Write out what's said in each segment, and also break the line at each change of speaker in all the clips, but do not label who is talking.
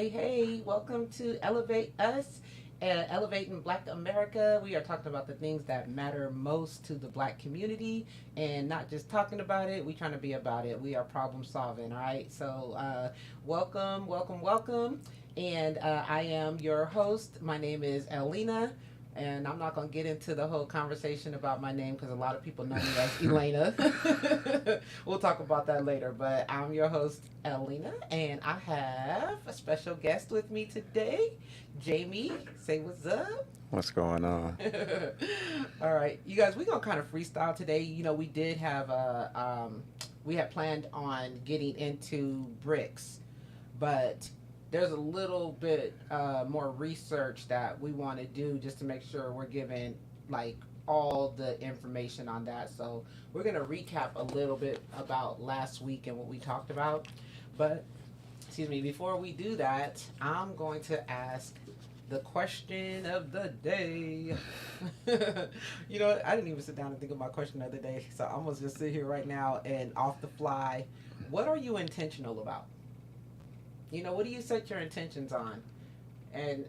Hey, welcome to Elevate Us, Elevating Black America. We are talking about the things that matter most to the black community and not just talking about it. We trying to be about it. We are problem solving, all right? Welcome. And I am your host. My name is Elena. And I'm not going to get into the whole conversation about my name because a lot of people know me as Elena. We'll talk about that later. But I'm your host, Elena, and I have a special guest with me today, Jamie. Say what's up.
What's going on?
All right, you guys, we're gonna kind of freestyle today. We did have we had planned on getting into bricks, but there's a little bit more research that we want to do just to make sure we're giving like all the information on that. So we're gonna recap a little bit about last week and what we talked about. But excuse me, before we do that, I'm going to ask the question of the day. I didn't even sit down and think of my question of the day, so I'm gonna just sit here right now and off the fly. What are you intentional about? What do you set your intentions on? And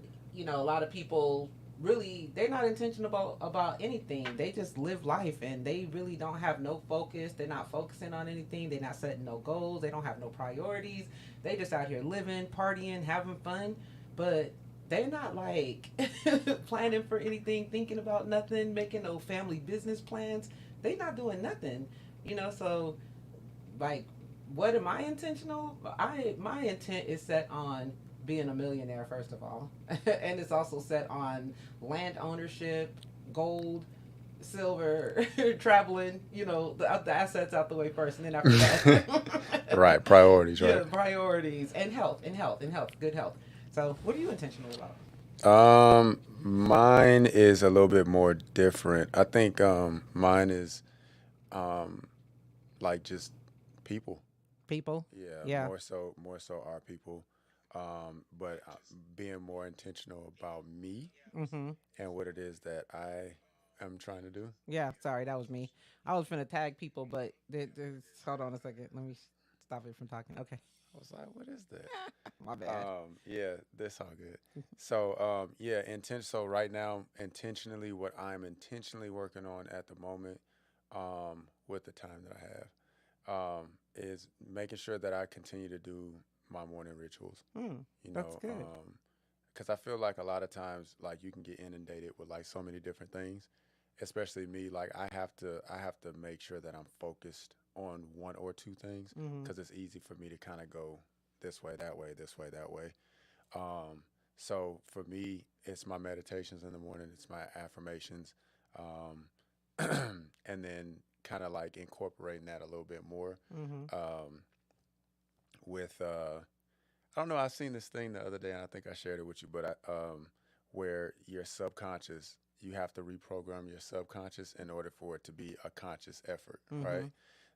a lot of people really they're not intentional about anything. They just live life and they really don't have no focus. They're not focusing on anything. They're not setting no goals. They don't have no priorities. They just out here living, partying, having fun, but they're not like planning for anything, thinking about nothing, making no family business plans. They not doing nothing. So like, what am I intentional? My intent is set on being a millionaire first of all, and it's also set on land ownership, gold, silver, traveling. The assets out the way first, and then after that,
Right, priorities, right?
yeah, priorities and health, good health. So, what are you intentional about?
Mine is a little bit more different. I think mine is um like just people.
People.
Yeah,
Yeah.
more so our people. But being more intentional about me
Mm-hmm.
and what it is that I am trying to do.
Yeah. Sorry, that was me. I was finna tag people, but hold on a second. Let me stop it from talking. Okay.
I was like, what is that?
My bad.
Yeah, that's all good. So, yeah, so right now, intentionally, what I'm intentionally working on at the moment, with the time that I have, is making sure that I continue to do my morning rituals.
Hmm.
You
That's
know,
good.
because I feel like a lot of times, like you can get inundated with like so many different things. Especially me, like I have to make sure that I'm focused on one or two things
Mm-hmm.
because it's easy for me to kind of go this way, that way, this way, that way. Um, so for me, it's my meditations in the morning, it's my affirmations, um, and then kind of like incorporating that a little bit more
Mm-hmm.
um, with I don't know. I seen this thing the other day, and I think I shared it with you, but where your subconscious, you have to reprogram your subconscious in order for it to be a conscious effort, right?
Mm-hmm.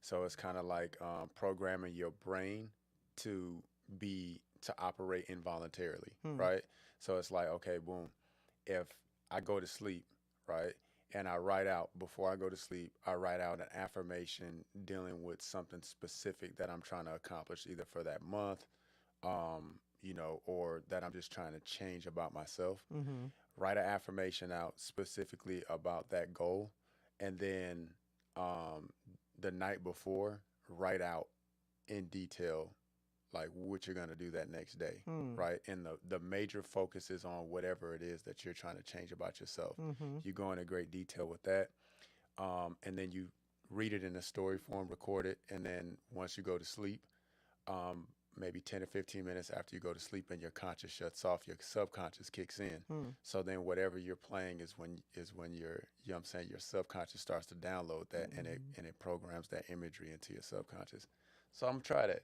So it's kind of like programming your brain to to operate involuntarily,
Hmm.
right? So it's like, okay, boom, if I go to sleep, right, and I write out before I go to sleep, I write out an affirmation dealing with something specific that I'm trying to accomplish, either for that month, or that I'm just trying to change about myself.
Mm-hmm.
Write an affirmation out specifically about that goal, and then um, the night before, write out in detail like what you're gonna do that next day,
Hmm.
right? And the major focus is on whatever it is that you're trying to change about yourself.
Mm-hmm.
You go into great detail with that, and then you read it in a story form, record it, and then once you go to sleep, um, maybe 10 or 15 minutes after you go to sleep and your conscious shuts off, your subconscious kicks in.
Hmm.
So then whatever you're playing is when your you know what I'm saying, your subconscious starts to download that, and it
Mm-hmm.
and it programs that imagery into your subconscious. So I'm gonna try that.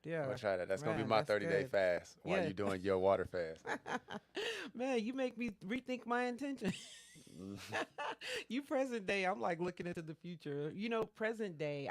I'm
Yeah.
gonna try that. That's gonna be
Man,
my
that's
30-day
good.
fast while
Yeah.
you're doing your water fast.
Man, you make me rethink my intention. You present day, I'm like looking into the future. Present day,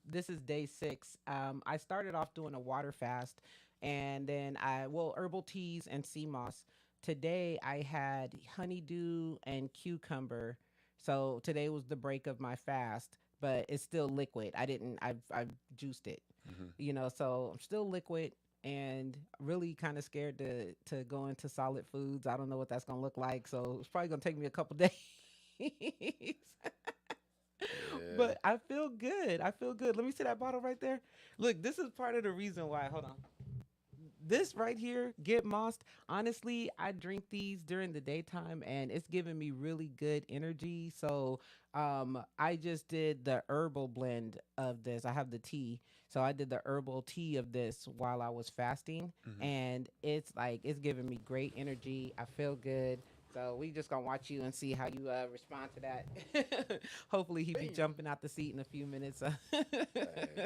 this is day 6. I started off doing a water fast and then herbal teas and sea moss. Today I had honeydew and cucumber. So today was the break of my fast, but it's still liquid. I've juiced it.
Hmm.
So I'm still liquid. and really kind of scared to go into solid foods. I don't know what that's gonna look like, so it's probably gonna take me a couple days.
Yeah.
But I feel good. I feel good. Let me see that bottle right there. Look, this is part of the reason why. Hold on. This right here, Get Mossed. Honestly, I drink these during the daytime, and it's giving me really good energy. So, I just did the herbal blend of this. I have the tea, so I did the herbal tea of this while I was fasting,
Hmm.
and it's like it's giving me great energy. I feel good. So we just gonna watch you and see how you respond to that. Hopefully he be
Bam.
jumping out the seat in a few minutes.
Hey,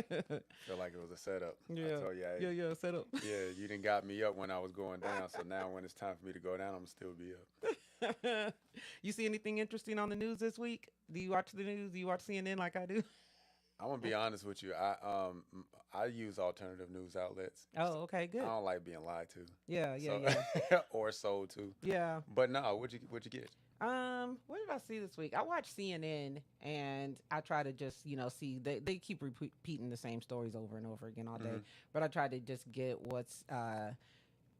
feel like it was a setup. I
Yeah,
told you, hey,
yeah, set up.
yeah, you didn't got me up when I was going down. So now when it's time for me to go down, I'm gonna still be up.
You see anything interesting on the news this week? Do you watch the news? Do you watch CNN like I do?
I'm gonna be honest with you. I use alternative news outlets.
Oh, okay,
I
good.
don't like being lied to.
Yeah, yeah,
So
yeah,
or sold to.
yeah.
But no, what'd you get?
What did I see this week? I watched CNN and I try to just, see they keep repeating the same stories over and over again all day.
Hmm.
But I try to just get what's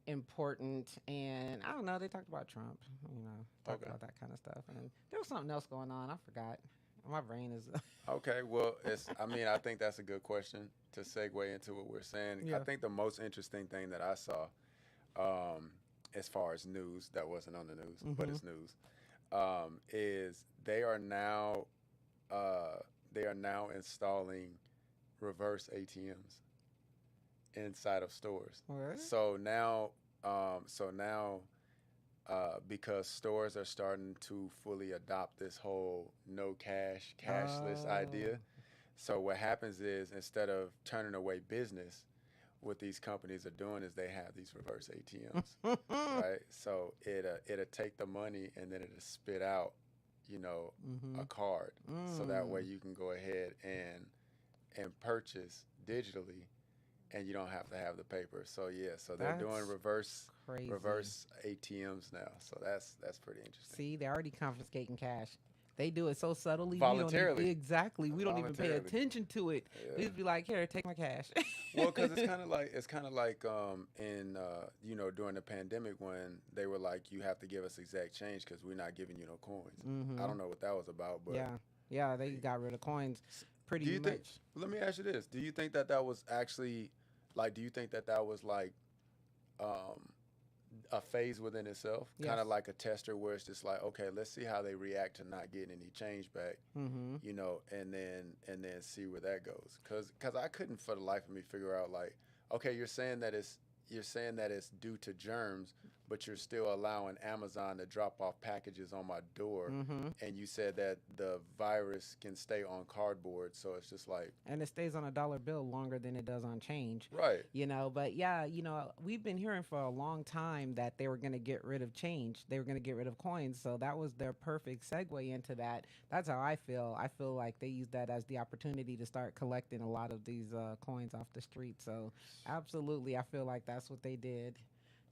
important, and I don't know, they talked about Trump, talked
Okay.
about that kind of stuff. And there was something else going on. I forgot. My brain is
Okay. Well, I mean, I think that's a good question to segue into what we're saying. I
yeah.
think the most interesting thing that I saw, um, as far as news that wasn't on the news, but
Mhm.
it's news, is uh, they are now installing reverse ATMs inside of stores.
What?
So now, because stores are starting to fully adopt this whole no cash, cashless
Oh.
idea. So what happens is instead of turning away business, what these companies are doing is they have these reverse ATMs, right? So it'll take the money and then it'll spit out, a
Mhm.
card. So that way
Mm.
you can go ahead and purchase digitally and you don't have to have the paper. So yeah, so they're doing
That's crazy.
reverse ATMs now. So that's pretty interesting.
See, they're already confiscating cash. They do it so subtly. We don't even
Voluntarily,
exactly. We don't even pay
voluntarily.
attention to it. We
Yeah.
just be like, "Here, take my cash."
Well, because it's kind of like in during the pandemic when they were like you have to give us exact change because we're not giving you no coins. I
Mhm.
don't know what that was about, but
Yeah. Yeah. They got rid of coins,
do
pretty
you think?
much.
Let me ask you this: do you think that that was actually like? Do you think that that was like um, a phase within itself, kind of
Yes.
like a tester where it's just like, okay, let's see how they react to not getting any change back,
Mhm.
and then see where that goes. Cause I couldn't for the life of me figure out like, okay, you're saying that it's due to germs, but you're still allowing Amazon to drop off packages on my door,
Mhm.
and you said that the virus can stay on cardboard, so it's just like,
And it stays on a dollar bill longer than it does on change.
right.
But yeah, we've been hearing for a long time that they were going to get rid of change. They were going to get rid of coins. So that was their perfect segue into that. That's how I feel. I feel like they used that as the opportunity to start collecting a lot of these coins off the street. So absolutely, I feel like that's what they did.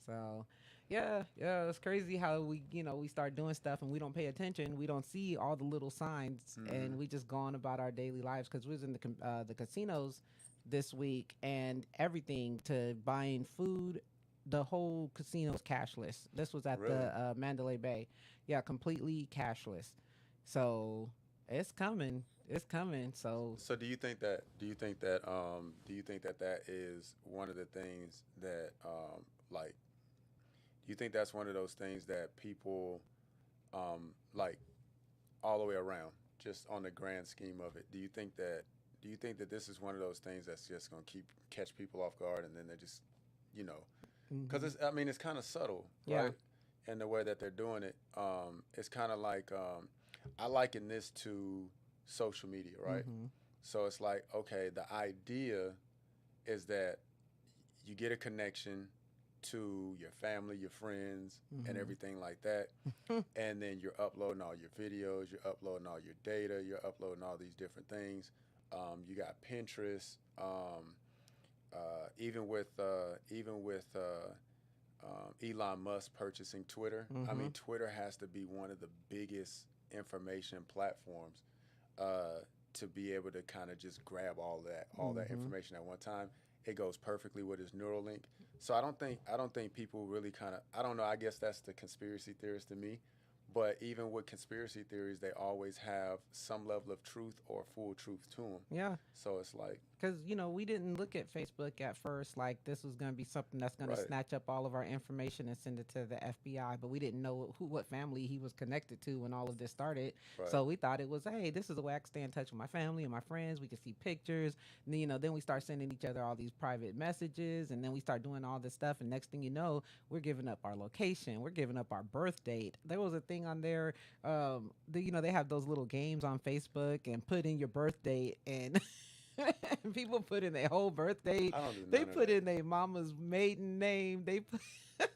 So, yeah, yeah, it's crazy how we start doing stuff and we don't pay attention. We don't see all the little signs,
Hmm.
and we just go on about our daily lives. Because we was in the casinos this week, and everything to buying food, the whole casino's cashless. This was at
Really?
the Mandalay Bay, yeah, completely cashless. So it's coming. It's coming. So
So do you think that that is one of the things that like do you think that's one of those things that people like all the way around, just on the grand scheme of it? Do you think that this is one of those things that's just going to keep catch people off guard, and then they just, you know, because
hmm
it's kind of subtle,
yeah.
right? In the way that they're doing it, it's kind of like I liken this to social media, right?
hmm
So it's like, okay, the idea is that you get a connection to your family, your friends, and
hmm
everything like that. And then you're uploading all your videos, you're uploading all your data, you're uploading all these different things. You got Pinterest, even with Elon Musk purchasing Twitter. I
hmm
mean, Twitter has to be one of the biggest information platforms uh, to be able to kind of just grab all that
hmm
information at one time. it goes perfectly with his Neuralink. So I don't think people really kind of, I don't know. I guess that's the conspiracy theorist to me. But even with conspiracy theories, they always have some level of truth or full truth to them.
Yeah,
So it's like,
because we didn't look at Facebook at first like this was going to be something that's going to
right,
snatch up all of our information and send it to the FBI, but we didn't know what family he was connected to when all of this started.
right,
So we thought it was, hey, this is a way I can stay in touch with my family and my friends. We can see pictures. And then, then we start sending each other all these private messages, and then we start doing all this stuff. And next thing you know, we're giving up our location, we're giving up our birth date. There was a thing on there. They have those little games on Facebook and put in your birth date and people put in their whole birth date.
I don't do
They
none of
put
that.
in their mama's maiden name. They put,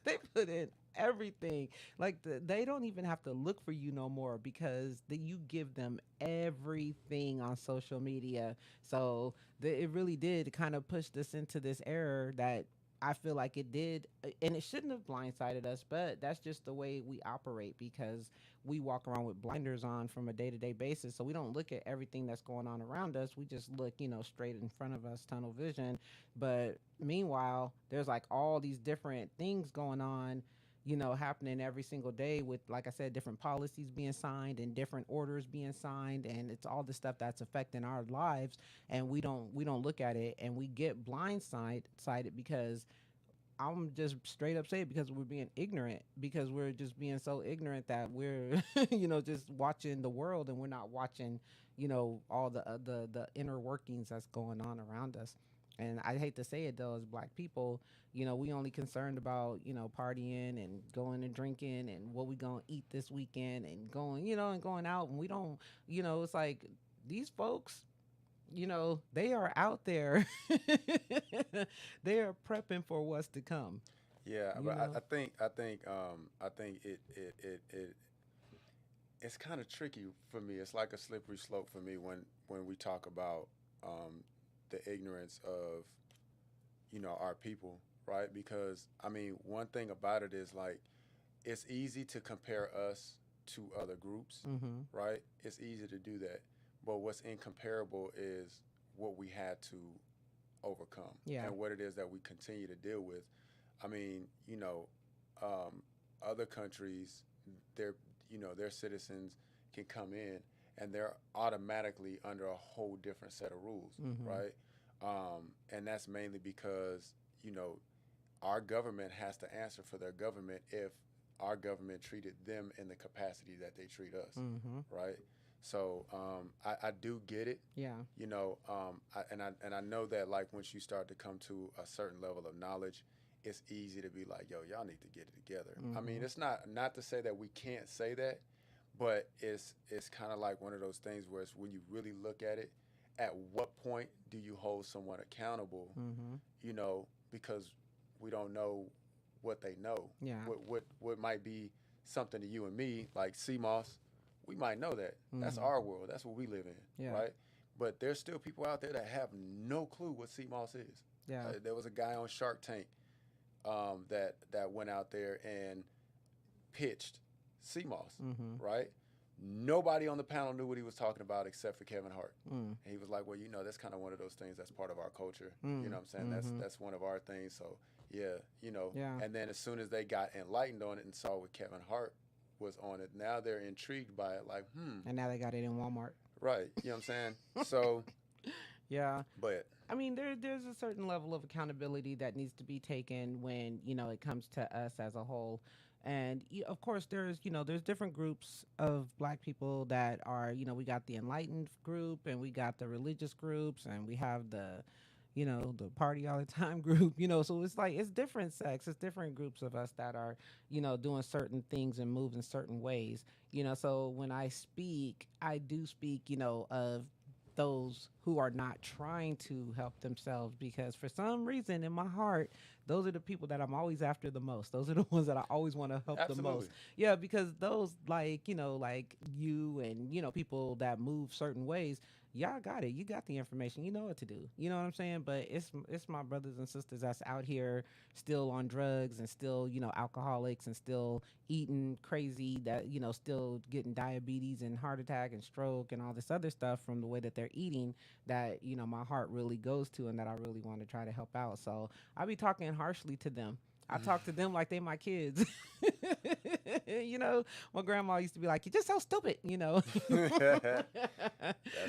they put in everything. Like they don't even have to look for you no more because you give them everything on social media. So it really did kind of push us into this error that I feel like it did, and it shouldn't have blindsided us, but that's just the way we operate because we walk around with blinders on from a day to day basis. So we don't look at everything that's going on around us. We just look, straight in front of us, tunnel vision. But meanwhile, there's like all these different things going on, happening every single day with, like I said, different policies being signed and different orders being signed. And it's all the stuff that's affecting our lives. And we don't look at it and we get blindsided because I'm just straight up saying because we're being ignorant, because we're just being so ignorant that we're just watching the world and we're not watching all the inner workings that's going on around us. And I hate to say it though, as black people, we only concerned about partying and going and drinking and what we gonna eat this weekend and going out, and we don't, it's like these folks, they are out there. They are prepping for what's to come.
Yeah,
You
but
know.
I think it's kind of tricky for me. It's like a slippery slope for me when we talk about the ignorance of our people, right? Because I mean, one thing about it is like it's easy to compare us to other groups,
Mm-hmm.
right? It's easy to do that, but what's incomparable is what we had to overcome
Yeah.
and what it is that we continue to deal with. I mean, um, other countries, their their citizens can come in and they're automatically under a whole different set of rules,
Mm-hmm.
right? And that's mainly because our government has to answer for their government if our government treated them in the capacity that they treat us,
Mm-hmm.
right? So I do get it,
Yeah.
and I know that like once you start to come to a certain level of knowledge, it's easy to be like, yo, y'all need to get it together. I mean,
Mm-hmm.
it's not to say that we can't say that, but it's kind of like one of those things where it's when you really look at it, at what point do you hold someone accountable?
Mm-hmm.
Because we don't know what they know.
Yeah.
What might be something to you and me, like CMOS, we might know that. That's
Mm-hmm.
our world. That's what we live in,
Yeah.
right? But there's still people out there that have no clue what CMOS is.
Yeah.
There was a guy on Shark Tank that went out there and pitched CMOS,
Mm-hmm.
right? Nobody on the panel knew what he was talking about except for Kevin Hart.
Mm.
And he was like, well, that's kind of one of those things that's part of our culture. You know
Mm.
what I'm saying? That's
Mm-hmm.
that's one of our things. So yeah,
Yeah.
and then as soon as they got enlightened on it and saw what Kevin Hart was on it, now they're intrigued by it, like,
And now they got it in Walmart.
right. You know what I'm saying? So,
Yeah.
but
I mean, there's a certain level of accountability that needs to be taken when it comes to us as a whole, and of course there's different groups of black people that are we got the enlightened group and we got the religious groups and we have the party all the time group. So it's like it's different sects, it's different groups of us that are doing certain things and move in certain ways. So when I speak, I do speak of those who are not trying to help themselves because for some reason in my heart those are the people that I'm always after the most. Those are the ones that I always want to help the
Absolutely.
most. Yeah, because those, like, like you and, people that move certain ways, y'all got it. You got the information. You know what to do. You know what I'm saying? But it's my brothers and sisters that's out here still on drugs and still, alcoholics and still eating crazy, that, still getting diabetes and heart attack and stroke and all this other stuff from the way that they're eating, that, my heart really goes to and that I really want to try to help out. So I be talking harshly to them. I talk to them like they my kids. My grandma used to be like, "You're just so stupid,"
That's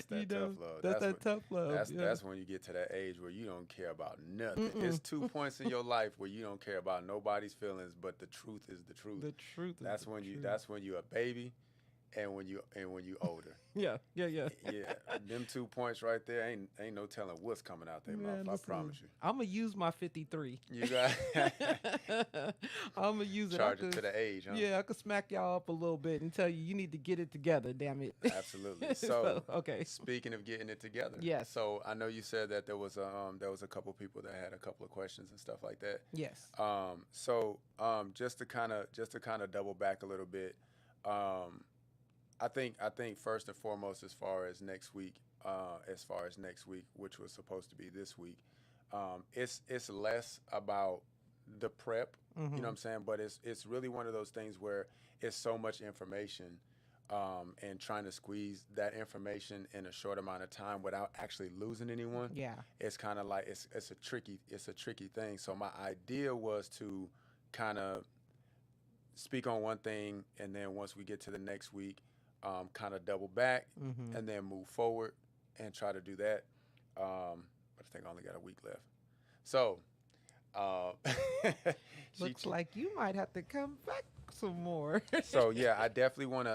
that tough love.
That's that tough love.
That's when you get to that age where you don't care about nothing. It's 2 points in your life where you don't care about nobody's feelings, but the truth is the truth.
The truth.
That's when you. That's when you're a baby, and when you older.
Yeah.
Yeah. Them 2 points right there ain't no telling what's coming out their mouth. I promise you.
I'm gonna use my 53.
You got.
I'm gonna use it.
Charge it to the age, huh?
Yeah, I could smack y'all up a little bit and tell you need to get it together. Damn it.
Absolutely. So
okay.
Speaking of getting it together.
Yes.
So I know you said that there was a couple people that had a couple of questions and stuff like that.
Yes.
Just to kind of double back a little bit. I think first and foremost, as far as next week, which was supposed to be this week, it's less about the prep, you know what I'm saying? But it's really one of those things where it's so much information, and trying to squeeze that information in a short amount of time without actually losing anyone.
Yeah.
It's kind of like it's a tricky thing. So my idea was to kind of speak on one thing, and then once we get to the next week, kind of double back and then move forward and try to do that. But I think I only got a week left. So,
looks like you might have to come back some more.
So yeah, I definitely want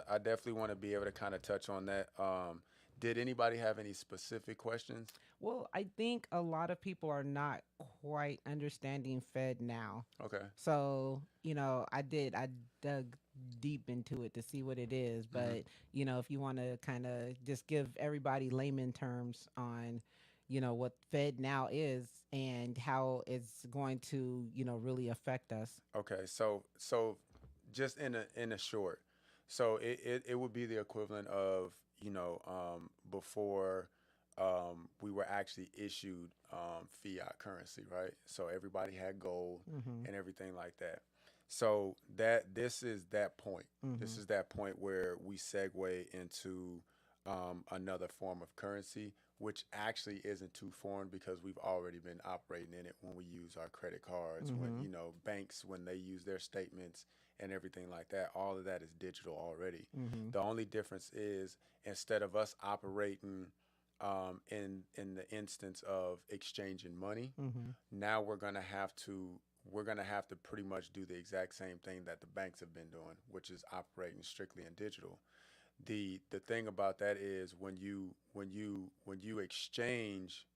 to be able to kind of touch on that. Did anybody have any specific questions?
Well, I think a lot of people are not quite understanding Fed now.
Okay.
So, I dug deep into it to see what it is. But, if you want to kind of just give everybody layman terms on, what Fed now is and how it's going to, really affect us.
Okay. So just in a short, so it would be the equivalent of, before we were actually issued fiat currency, right? So everybody had gold and everything like that. So this is that point. This is that point where we segue into another form of currency, which actually isn't too foreign because we've already been operating in it when we use our credit cards, when banks, when they use their statements and everything like that. All of that is digital already. The only difference is, instead of us operating in the instance of exchanging money, now we're gonna have to pretty much do the exact same thing that the banks have been doing, which is operating strictly in digital. The thing about that is, when you exchange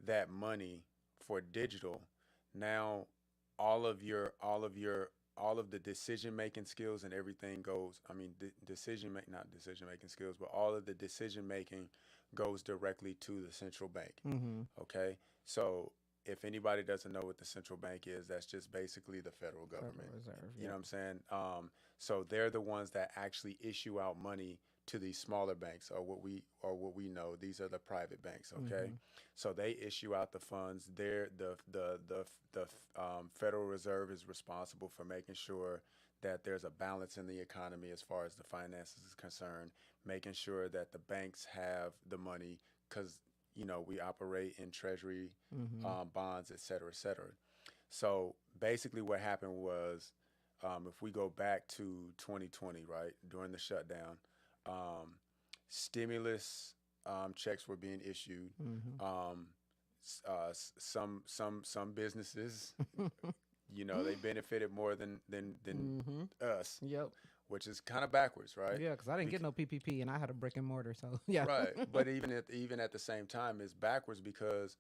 that money for digital, now all of the decision making skills and everything goes. I mean, not decision making skills, but all of the decision making goes directly to the central bank. Okay, so if anybody doesn't know what the central bank is, that's just basically the federal government.
Federal Reserve,
you know what I'm saying? So they're the ones that actually issue out money to these smaller banks, or what we know. These are the private banks. Okay, so they issue out the funds. The Federal Reserve is responsible for making sure that there's a balance in the economy as far as the finances is concerned, making sure that the banks have the money, because we operate in treasury, bonds, et cetera, et cetera. So basically what happened was, if we go back to 2020, right, during the shutdown, stimulus checks were being issued. Some businesses, they benefited more than us.
Yep.
Which is kind of backwards, right?
Yeah, because I didn't get no PPP and I had a brick and mortar, so yeah.
Right, but even at the same time, it's backwards, because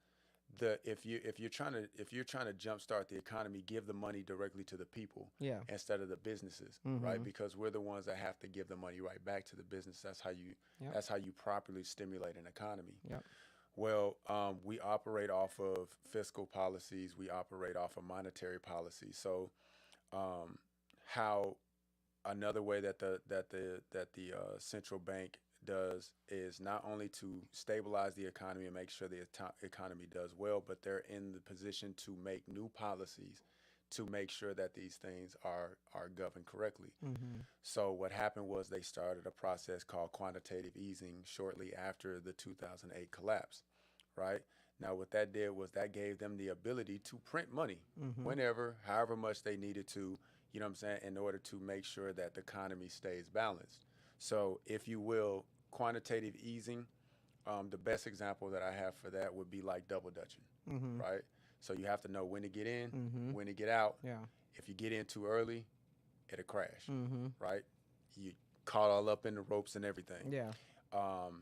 if you're trying to jumpstart the economy, give the money directly to the people, instead of the businesses, right? Because we're the ones that have to give the money right back to the business. That's how you properly stimulate an economy.
Yep.
Well, we operate off of fiscal policies. We operate off of monetary policies. So, um, how another way that the central bank does is not only to stabilize the economy and make sure the economy does well, but they're in the position to make new policies to make sure that these things are governed correctly.
Mm-hmm.
So what happened was they started a process called quantitative easing shortly after the 2008 collapse, right? Now what that did was that gave them the ability to print money
Mm-hmm.
whenever, however much they needed to, you know what I'm saying, in order to make sure that the economy stays balanced. So if you will, quantitative easing, the best example that I have for that would be like double dutching,
Mm-hmm.
right? So you have to know when to get in,
Mm-hmm.
when to get out.
Yeah.
If you get in too early, it'll crash,
Mm-hmm.
right? You caught all up in the ropes and everything.
Yeah.
Um,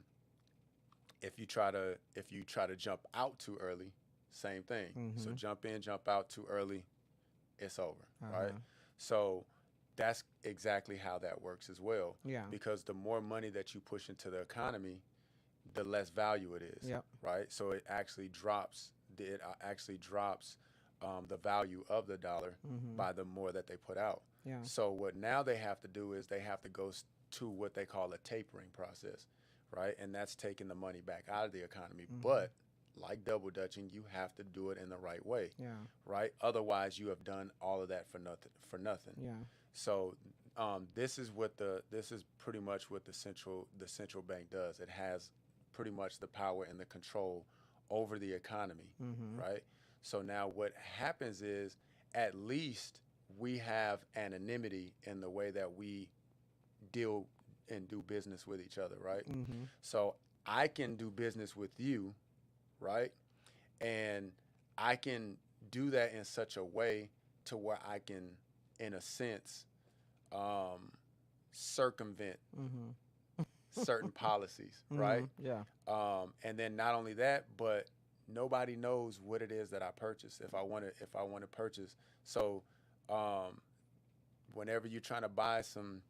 if you try to jump out too early, same thing. So
Mm-hmm.
jump in, jump out too early, it's over, right?
Uh-huh.
So that's exactly how that works as well.
Yeah.
Because the more money that you push into the economy, the less value it is,
Yep.
right? So it actually drops the value of the dollar
Mm-hmm.
by the more that they put out.
Yeah.
So what now they have to do is they have to go to what they call a tapering process, right? And that's taking the money back out of the economy.
Mm-hmm.
But like double dutching, you have to do it in the right way,
Yeah.
right? Otherwise, you have done all of that for nothing. For nothing.
Yeah.
So this is pretty much what the central bank does. It has pretty much the power and the control over the economy,
Mm-hmm.
right? So now what happens is at least we have anonymity in the way that we deal and do business with each other, right?
Mm-hmm.
So I can do business with you, right? And I can do that in such a way to where I can, in a sense, um, circumvent
Mm-hmm.
certain policies, right?
Mm-hmm. Yeah.
And then not only that, but nobody knows what it is that I purchase if I want to purchase. So um, whenever you're trying to buy some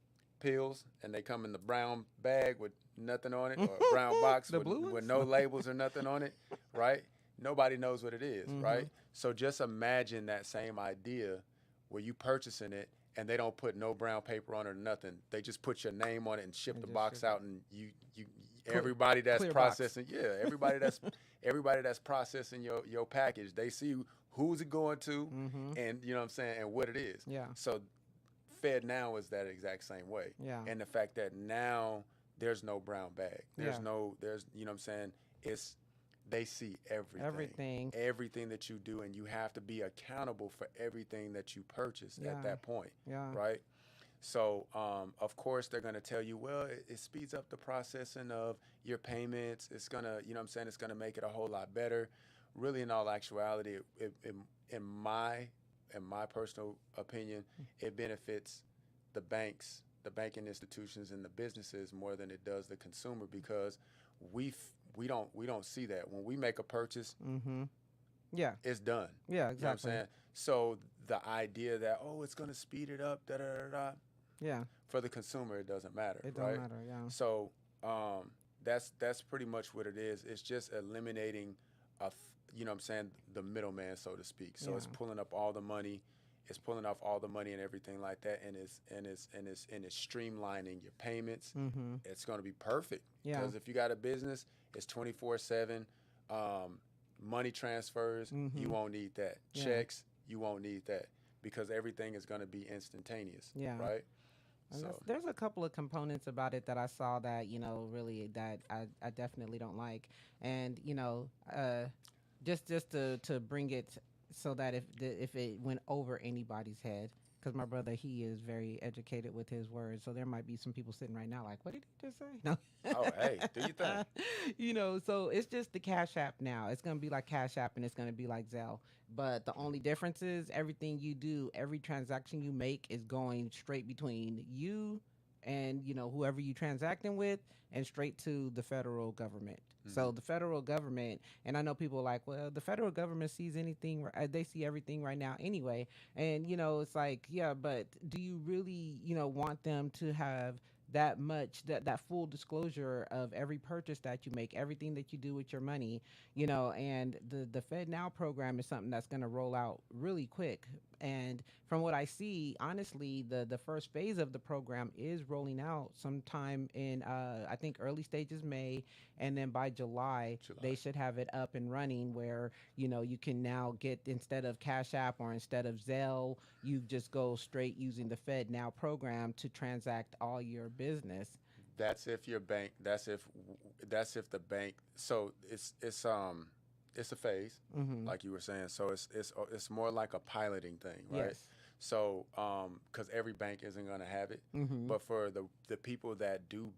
pills and they come in the brown bag with nothing on it or a brown box
The
with,
blue
with
ones?
no labels or nothing on it, right? Nobody knows what it is,
Mm-hmm.
right? So just imagine that same idea where you purchasing it and they don't put no brown paper on it or nothing. They just put your name on it and ship
And
the
just
box
ship it.
out, and you everybody that's
Clear box.
processing, yeah, everybody that's processing your package, they see who's it going to,
Mm-hmm.
and you know what I'm saying, and what it is.
Yeah.
So Fed now is that exact same way.
Yeah.
And the fact that now there's no brown bag. There's
Yeah.
no there's you know what I'm saying? It's they see everything.
Everything.
Everything that you do, and you have to be accountable for everything that you purchase
Yeah.
at that point.
Yeah.
Right? So, of course, they're going to tell you, well, it speeds up the processing of your payments. It's going to, you know what I'm saying, it's going to make it a whole lot better. Really, in all actuality, in my personal opinion, it benefits the banks, the banking institutions, and the businesses more than it does the consumer, because we don't see that. When we make a purchase,
Mm-hmm. Yeah.
it's done.
Yeah.
You know what I'm
Exactly.
saying? So the idea that, oh, it's going to speed it up, da da da da,
Yeah.
for the consumer, it doesn't matter,
It
right?
don't matter. Yeah.
So that's pretty much what it is. It's just eliminating you know what I'm saying, the middleman, so to speak. So it's
Yeah.
pulling up all the money, it's pulling off all the money and everything like that, and it's streamlining your payments.
Mm-hmm.
It's going to be perfect,
Yeah.
because if you got a business, it's 24/7. Money transfers, you
Mm-hmm.
won't need that.
Yeah.
Checks, you won't need that, because everything is going to be instantaneous,
Yeah.
right?
And
So
there's a couple of components about it that I saw that, really that I definitely don't like. And, just to bring it so that if it went over anybody's head, because my brother, he is very educated with his words. So there might be some people sitting right now like, what did he just say? No.
oh, hey, do you think?
So it's just the Cash App now. It's going to be like Cash App and it's going to be like Zelle. But the only difference is everything you do, every transaction you make is going straight between you and, whoever you transacting with, and straight to the federal government. So
Mhm.
the federal government, and I know people are like, well, the federal government sees anything, they see everything right now anyway. And, it's like, yeah, but do you really, want them to have that much, that full disclosure of every purchase that you make, everything that you do with your money, and the Fed Now program is something that's going to roll out really quick. And from what I see, honestly, the first phase of the program is rolling out sometime in I think early stages May, and then by July
July.
they should have it up and running where you can now get, instead of Cash App or instead of Zelle, you just go straight using the Fed Now program to transact all your business.
That's if your bank. That's if the bank. So it's a phase,
Mm-hmm.
like you were saying. So it's more like a piloting thing, right?
Yes.
So because every bank isn't going to have it,
Mm-hmm.
but for the people that do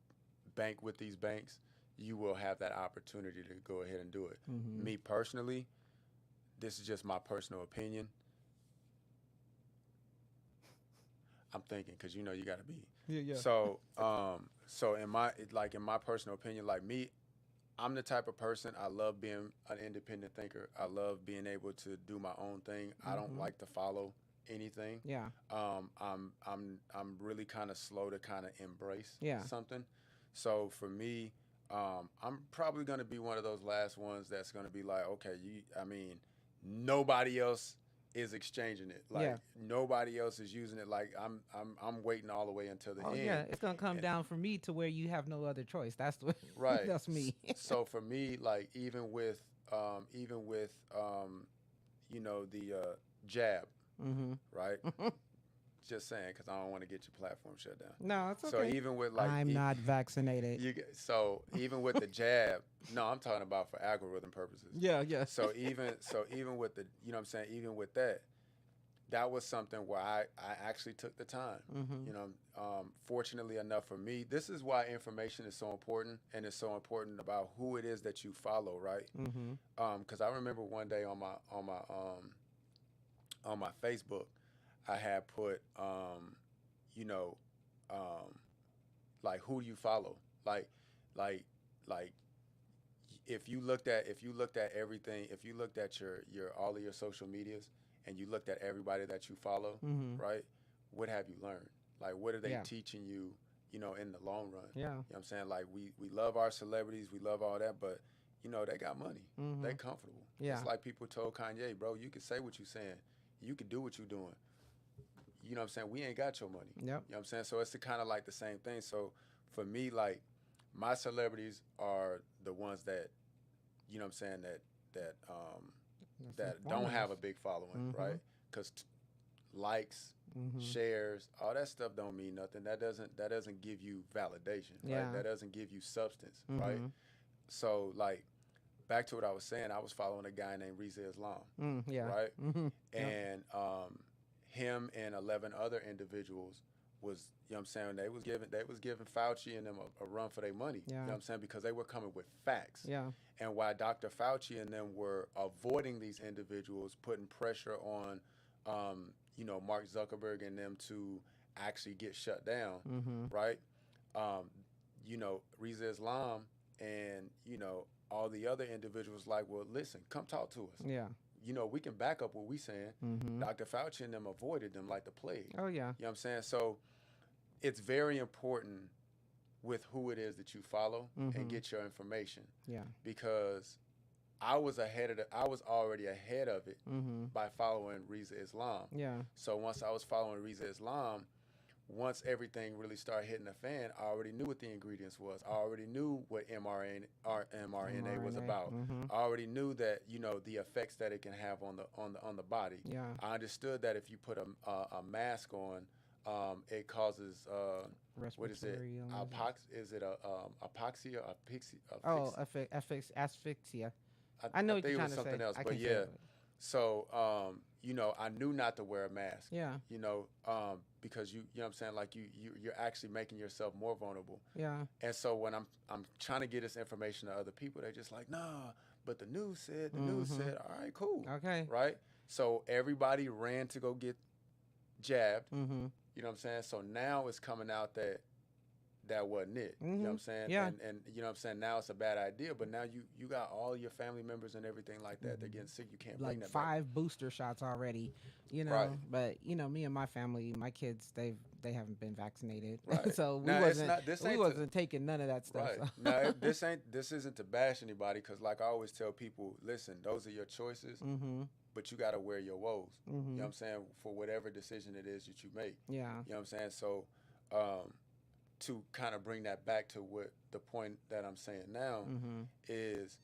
bank with these banks, you will have that opportunity to go ahead and do it.
Mm-hmm.
Me personally, this is just my personal opinion. I'm thinking because you got to be.
Yeah, yeah.
So in my personal opinion, like me, I'm the type of person, I love being an independent thinker. I love being able to do my own thing. I don't
Mm-hmm.
like to follow anything.
Yeah.
I'm really kind of slow to kind of embrace
Yeah.
something. So for me, I'm probably going to be one of those last ones that's going to be like, okay, nobody else is exchanging it. Like
Yeah.
nobody else is using it. Like I'm waiting all the way until the
Oh yeah,
end.
it's gonna come
And
down for me to where you have no other choice. That's the
right.
that's me.
So for me, like the jab,
Mm-hmm.
right? Just saying, because I don't want to get your platform shut down.
No, it's
So
okay.
even with
I'm not vaccinated.
so even with the jab, no, I'm talking about for algorithm purposes.
Yeah, yeah.
So even with the, what I'm saying, even with that was something where I actually took the time.
Mm-hmm.
Fortunately enough for me, this is why information is so important, and it's so important about who it is that you follow, right?
Mm-hmm.
Because I remember one day on my Facebook, I had put, like who do you follow? Like, like if you looked at everything, if you looked at your all of your social medias and you looked at everybody that you follow,
Mm-hmm.
right? What have you learned? Like, what are they
Yeah.
teaching you? In the long run.
Yeah.
You know what I'm saying? Like we love our celebrities, we love all that, but they got money.
Mm-hmm.
They comfortable.
Yeah.
It's like people told Kanye, bro, you can say what you saying. You can do what you doing. You know what I'm saying? We ain't got your money.
Yep.
You know what I'm saying? So it's kind of like the same thing. So for me, like my celebrities are the ones that, you know what I'm saying, that don't have a big following,
Mm-hmm.
right? Because likes,
Mm-hmm.
shares, all that stuff don't mean nothing. That doesn't give you validation, right?
Yeah.
That doesn't give you substance,
Mm-hmm.
right? So like back to what I was saying, I was following a guy named Riza Islam,
Yeah.
right?
Mm-hmm.
And him and 11 other individuals was, what I'm saying, they was giving Fauci and them a run for their money.
Yeah.
You know what I'm saying? Because they were coming with facts.
Yeah.
And why Dr. Fauci and them were avoiding these individuals, putting pressure on Mark Zuckerberg and them to actually get shut down,
Mm-hmm.
right? Riza Islam and, all the other individuals like, well, listen, come talk to us.
Yeah.
We can back up what we saying.
Mm-hmm.
Dr. Fauci and them avoided them like the plague.
Oh yeah.
You know what I'm saying? So it's very important with who it is that you follow
Mm-hmm.
and get your information.
Yeah.
Because I was already ahead of it
Mm-hmm.
by following Riza Islam.
Yeah.
So once I was following Riza Islam, once everything really started hitting the fan, I already knew what the ingredients was. I already knew what mRNA was about.
Mm-hmm.
I already knew that the effects that it can have on the body.
Yeah.
I understood that if you put a mask on, it causes what is it?
Respiratory
Is it apoxia?
Oh, asphyxia. I know
I
what
think
you're
it
trying
was
to
something
say.
else,
I
but
can't say
yeah.
it.
So I knew not to wear a mask.
Yeah.
Because you know what I'm saying, like you're actually making yourself more vulnerable.
Yeah.
And so when I'm trying to get this information to other people, they're just like, nah, but the news said, all right, cool.
Okay.
Right? So everybody ran to go get jabbed.
Mm-hmm.
You know what I'm saying? So now it's coming out that that wasn't it. You know what I'm saying?
Yeah.
And you know what I'm saying? Now it's a bad idea, but now you got all your family members and everything like that. They're getting sick. You can't bring
Like
that back.
5 booster shots already,
Right.
but me and my family, my kids, they haven't been vaccinated.
Right.
So we
Now it's
wasn't
not. This
we
ain't to,
wasn't taking none of that stuff.
right.
So.
Now this isn't to bash anybody because like I always tell people, listen, those are your choices, but you got to wear your woes. You know what I'm saying? For whatever decision it is that you make.
Yeah.
You know what I'm saying? So. To kind of bring that back to what the point that I'm saying now is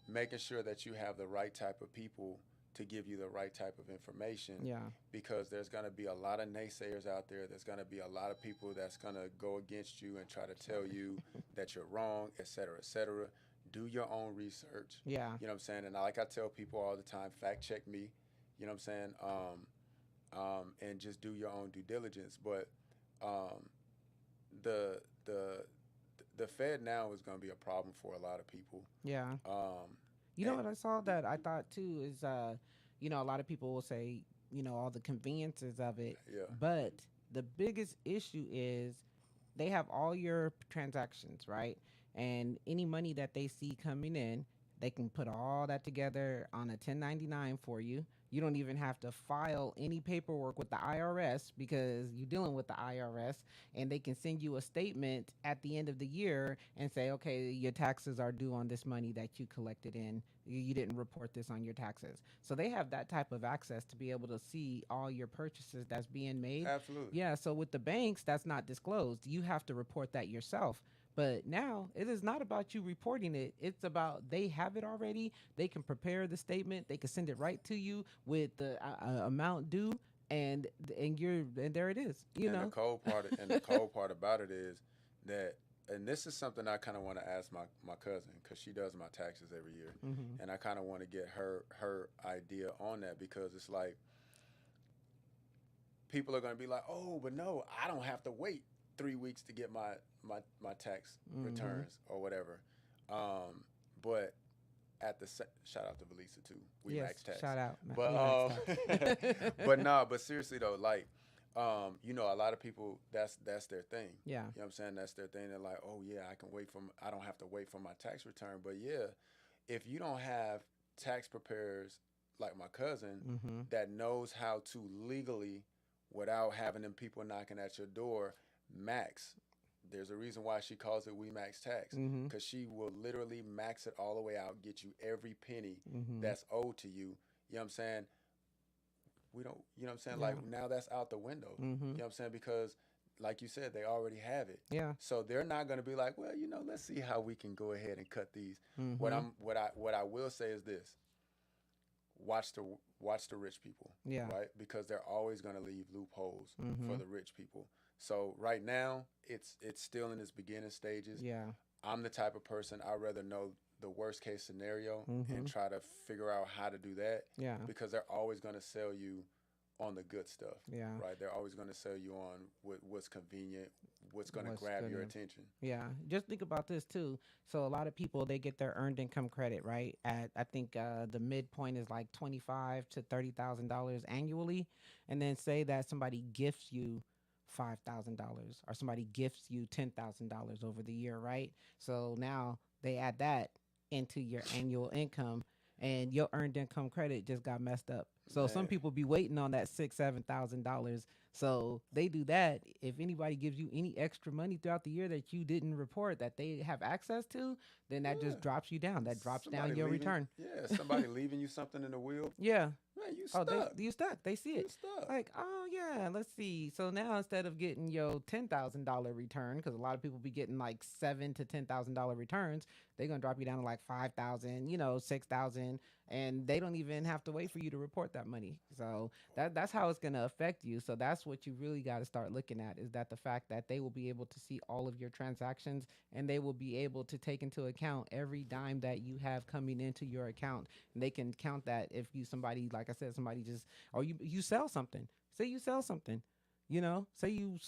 making sure that you have the right type of people to give you the right type of information.
Yeah.
Because there's going to be a lot of naysayers out there. There's going to be a lot of people that's going to go against you and try to tell you that you're wrong, et cetera, et cetera. Do your own research.
Yeah.
You know what I'm saying? And like I tell people all the time, fact check me. You know what I'm saying? And just do your own due diligence. But the Fed now is going to be a problem for a lot of people.
Yeah. You know what I saw that I thought too is a lot of people will say, all the conveniences of it.
Yeah.
But the biggest issue is they have all your transactions, right? And any money that they see coming in, they can put all that together on a 1099 for you. You don't even have to file any paperwork with the IRS because you're dealing with the IRS, and they can send you a statement at the end of the year and say, okay, your taxes are due on this money that you collected in. You didn't report this on your taxes. So they have that type of access to be able to see all your purchases that's being made.
Absolutely.
Yeah. So with the banks, that's not disclosed. You have to report that yourself. But now it is not about you reporting it. It's about they have it already. They can prepare the statement. They can send it right to you with the amount due, and there it is.
The cold part about it is that, and this is something I kind of want to ask my cousin because she does my taxes every year, and I kind of want to get her idea on that because it's like people are going to be like, oh, but no, I don't have to wait 3 weeks to get my tax returns or whatever. But at the shout out to Valisa too. We
yes,
max tax.
Shout out.
But seriously though, like a lot of people that's their thing.
Yeah.
You know what I'm saying? That's their thing. They're like, oh yeah, I don't have to wait for my tax return. But yeah, if you don't have tax preparers like my cousin that knows how to legally, without having them people knocking at your door, max. There's a reason why she calls it We Max Tax, because she will literally max it all the way out, get you every penny that's owed to you. You know what I'm saying? We don't, you know what I'm saying?
Yeah.
Like now that's out the window. You know what I'm saying? Because like you said, they already have it.
Yeah.
So they're not going to be like, well, let's see how we can go ahead and cut these. What I will say is this: watch the rich people.
Yeah.
Right? Because they're always going to leave loopholes for the rich people. So right now, it's still in its beginning stages.
Yeah.
I'm the type of person I'd rather know the worst case scenario and try to figure out how to do that.
Yeah.
Because they're always going to sell you on the good stuff.
Yeah.
Right? They're always going to sell you on what's convenient, what's going to grab your attention.
Yeah. Just think about this too. So a lot of people, they get their earned income credit, right? At I think the midpoint is like $25,000 to $30,000 annually, and then say that somebody gifts you $5,000 or somebody gifts you $10,000 over the year, right? So now they add that into your annual income, and your earned income credit just got messed up. So
Man.
some people be waiting on that $6,000 to $7,000. So they do that. If anybody gives you any extra money throughout the year that you didn't report that they have access to, then that just drops you down. That drops down your return.
Yeah, somebody leaving you something in the wheel.
Yeah.
Man, you stuck.
You stuck. They see it.
You stuck.
Like, oh yeah, let's see. So now instead of getting your $10,000 return, because a lot of people be getting like $7,000 to $10,000 returns, they're gonna drop you down to like 5,000, $6,000, and they don't even have to wait for you to report that money. So that's how it's gonna affect you. So that's what you really got to start looking at, is that the fact that they will be able to see all of your transactions, and they will be able to take into account every dime that you have coming into your account, and they can count that if somebody, like I said, somebody just, or you sell something. Say you sell something, say you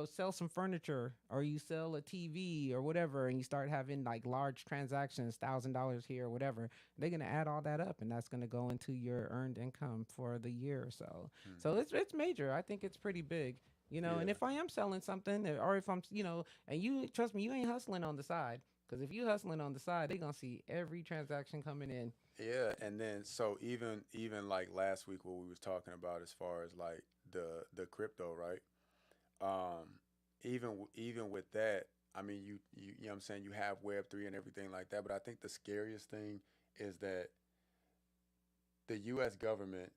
sell some furniture, or you sell a TV or whatever, and you start having like large transactions, $1,000 here or whatever. They're gonna add all that up, and that's gonna go into your earned income for the year or so. So it's major. I think it's pretty big. you know. And
Yeah.
if I am selling something, or if I'm, you know, and you trust me, you ain't hustling on the side. Because if you hustling on the side, they gonna see every transaction coming in.
Yeah, and then so even like last week what we was talking about as far as like the crypto, right? Um, even with that, I mean you know what I'm saying, you have Web3 and everything like that, but I think the scariest thing is that the US government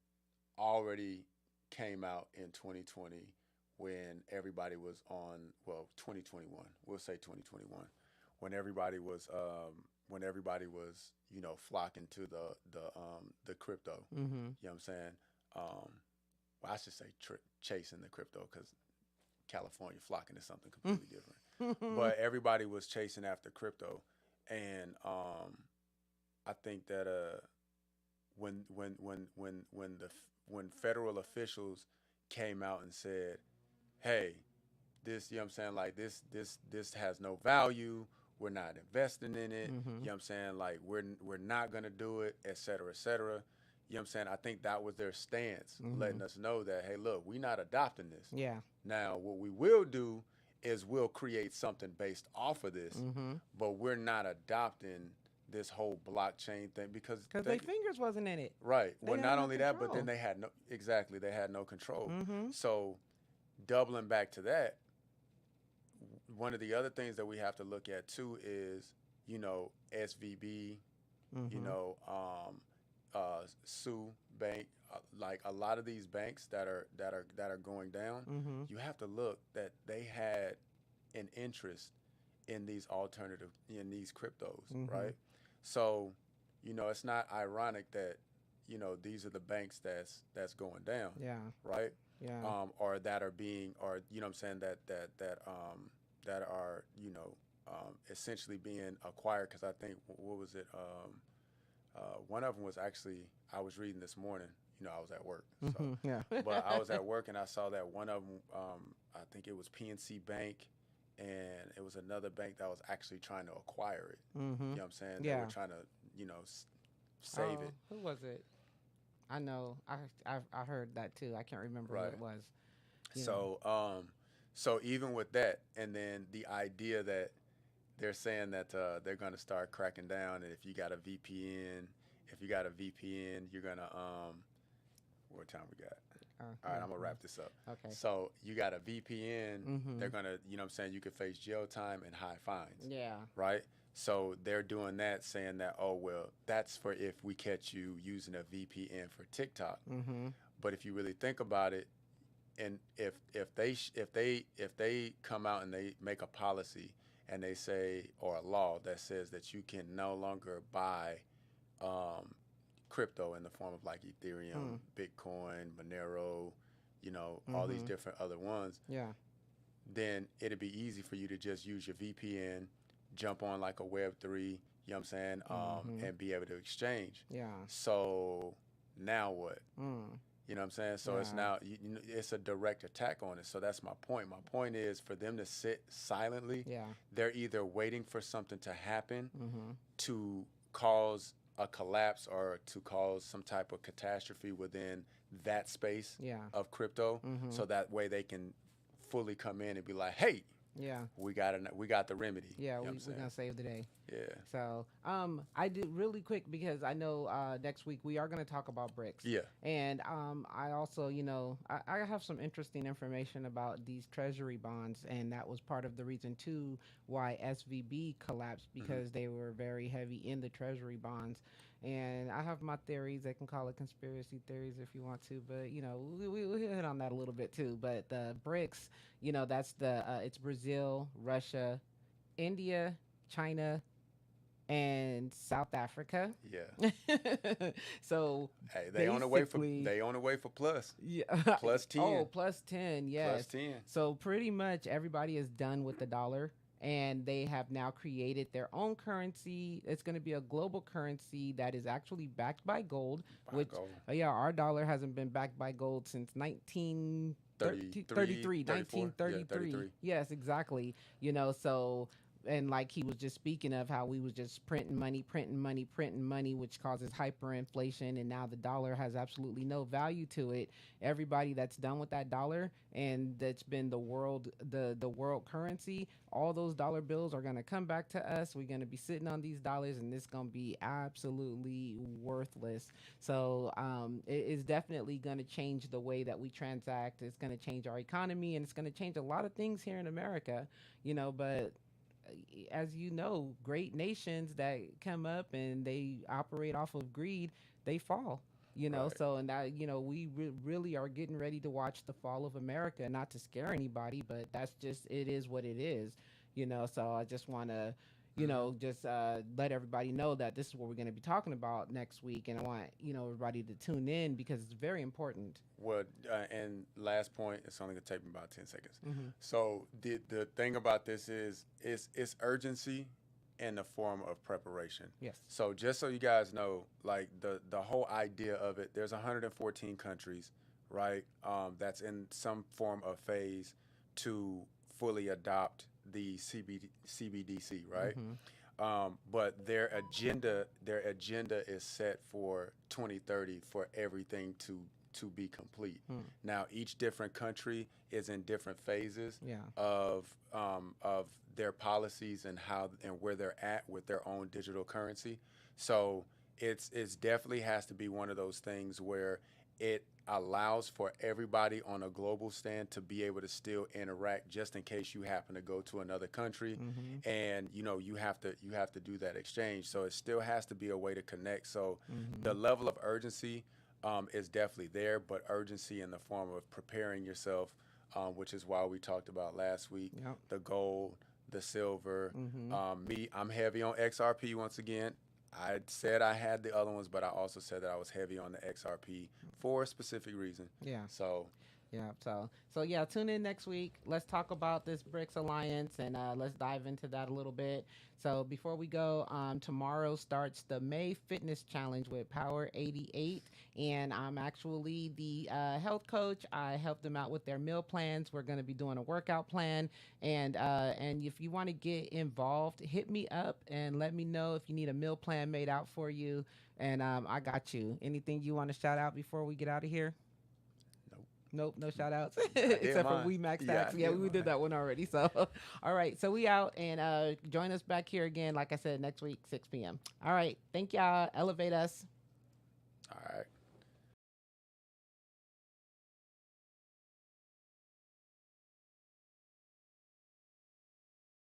already came out in 2020 when everybody was on, well, 2021, we'll say 2021, when everybody was, you know, flocking to the crypto,
Mm-hmm.
you know what I'm saying? um well, I should say chasing the crypto, because California flocking is something completely different. But everybody was chasing after crypto, and I think that when federal officials came out and said, "Hey, this, you know what I'm saying, like this has no value. We're not investing in it.
Mm-hmm.
You know what I'm saying? Like we're not gonna do it, et cetera, et cetera." You know what I'm saying? I think that was their stance,
Mm-hmm.
letting us know that, hey, look, we're not adopting this.
Yeah.
Now, what we will do is we'll create something based off of this,
Mm-hmm.
but we're not adopting this whole blockchain thing because
Because their fingers wasn't in it.
right.
They
Well,
had
not
no
only that, but then
control.
they had no, exactly, they had no control.
Mm-hmm.
So doubling back to that, one of the other things that we have to look at too is, you know, SVB, you
Mm-hmm.
know, Sue Bank, like a lot of these banks that are going down.
Mm-hmm.
You have to look that they had an interest in these alternative, in these cryptos,
Mm-hmm.
right? So, you know, it's not ironic that, you know, these are the banks that's going down,
Yeah.
right?
Yeah.
Or that are being, or you know what I'm saying, that are, you know, essentially being acquired. Because I think, what was it? One of them was actually, I was reading this morning. You know, I was at work, so,
Mm-hmm. Yeah.
but I was at work and I saw that one of them, I think it was PNC Bank, and it was another bank that was actually trying to acquire it.
Mm-hmm.
You know what I'm saying? They were
Yeah.
trying to, you know, save
Oh,
it,
who was it? I know. I heard that too. I can't remember who
right?
it was. You know.
So, so even with that, and then the idea that they're saying that they're going to start cracking down, and if you got a VPN, you're gonna what time we got? All right, I'm gonna
Mhm.
wrap this up.
Okay.
So you got a VPN, they're
Mm-hmm.
gonna, you know what I'm saying, you could face jail time and high fines,
Yeah.
right? So they're doing that, saying that, oh well, that's for if we catch you using a VPN for TikTok.
Mm-hmm.
But if you really think about it, and if they come out and they make a policy and they say, or a law that says that you can no longer buy um, crypto in the form of like Ethereum,
Mm.
Bitcoin, Monero, you know, all these
Mm-hmm.
different other ones,
Yeah.
then it'd be easy for you to just use your VPN, jump on like a Web3, you know what I'm saying,
Mm-hmm.
and be able to exchange.
Yeah.
So now what?
Mm.
You know what I'm saying? So it's
Yeah.
now, it's a direct attack on it. So that's my point. My point is for them to sit silently.
Yeah.
They're either waiting for something to happen
Mm-hmm.
to cause a collapse or to cause some type of catastrophe within that space
Yeah.
of crypto,
Mm-hmm.
so that way they can fully come in and be like, "Hey,
Yeah.
we got the remedy."
Yeah.
You know what I'm
We're
saying?
gonna save the day.
Yeah.
So, I did really quick because I know next week we are going to talk about bricks,
Yeah.
and I also, you know, I have some interesting information about these treasury bonds, and that was part of the reason too why SVB collapsed,
Hmm.
because they were very heavy in the treasury bonds, and I have my theories. They can call it conspiracy theories if you want to, but you know, we'll hit on that a little bit too. But the bricks, you know, that's the it's Brazil, Russia, India, China, and South Africa.
Yeah.
So
Hey,
basically,
they on the way for plus
yeah.
plus
Oh,
10,
plus 10,
plus
yes.
10.
So pretty much everybody is done with the dollar, and they have now created their own currency. It's going to be a global currency that is actually backed by gold,
By
which,
goal.
yeah, our dollar hasn't been backed by gold since
33, 34. Yeah,
1933.
33.
Yes, exactly. You know, so and like he was just speaking of how we was just printing money, which causes hyperinflation, and now the dollar has absolutely no value to it. Everybody that's done with that dollar, and that's been the world currency, all those dollar bills are gonna come back to us. We're gonna be sitting on these dollars, and it's gonna be absolutely worthless. So it is definitely gonna change the way that we transact. It's gonna change our economy, and it's gonna change a lot of things here in America. But as you know, great nations that come up and they operate off of greed, they fall.
Right.
So and that we really are getting ready to watch the fall of America. Not to scare anybody, but that's just it is what it is. So I just want to just let everybody know that this is what we're going to be talking about next week, and I want everybody to tune in because it's very important.
What and last point, it's only gonna take me about 10 seconds.
Mm-hmm.
So the thing about this is it's urgency in the form of preparation.
Yes.
So just so you guys know, like the whole idea of it, there's 114 countries, right? That's in some form of phase to fully adopt the CBDC, right? But their agenda is set for 2030 for everything to be complete. Now, each different country is in different phases of their policies and how and where they're at with their own digital currency. So it's definitely has to be one of those things where it allows for everybody on a global stand to be able to still interact, just in case you happen to go to another country and you have to do that exchange. So it still has to be a way to connect. So the level of urgency is definitely there, but urgency in the form of preparing yourself, which is why we talked about last week, the gold, the silver. I'm heavy on XRP once again. I said I had the other ones, but I also said that I was heavy on the XRP for a specific reason.
Yeah.
So
Yeah. So yeah, tune in next week. Let's talk about this BRICS alliance, and let's dive into that a little bit. So before we go, tomorrow starts the May Fitness Challenge with Power 88, and I'm actually the health coach. I help them out with their meal plans. We're going to be doing a workout plan, and if you want to get involved, hit me up and let me know if you need a meal plan made out for you, and I got you. Anything you want to shout out before we get out of here? Nope, no shout outs. Except for We Max Tax. Yeah, we did that one already. So, all right. So we out, and join us back here again, like I said, next week, 6 p.m. All right. Thank y'all. Elevate us.
all right.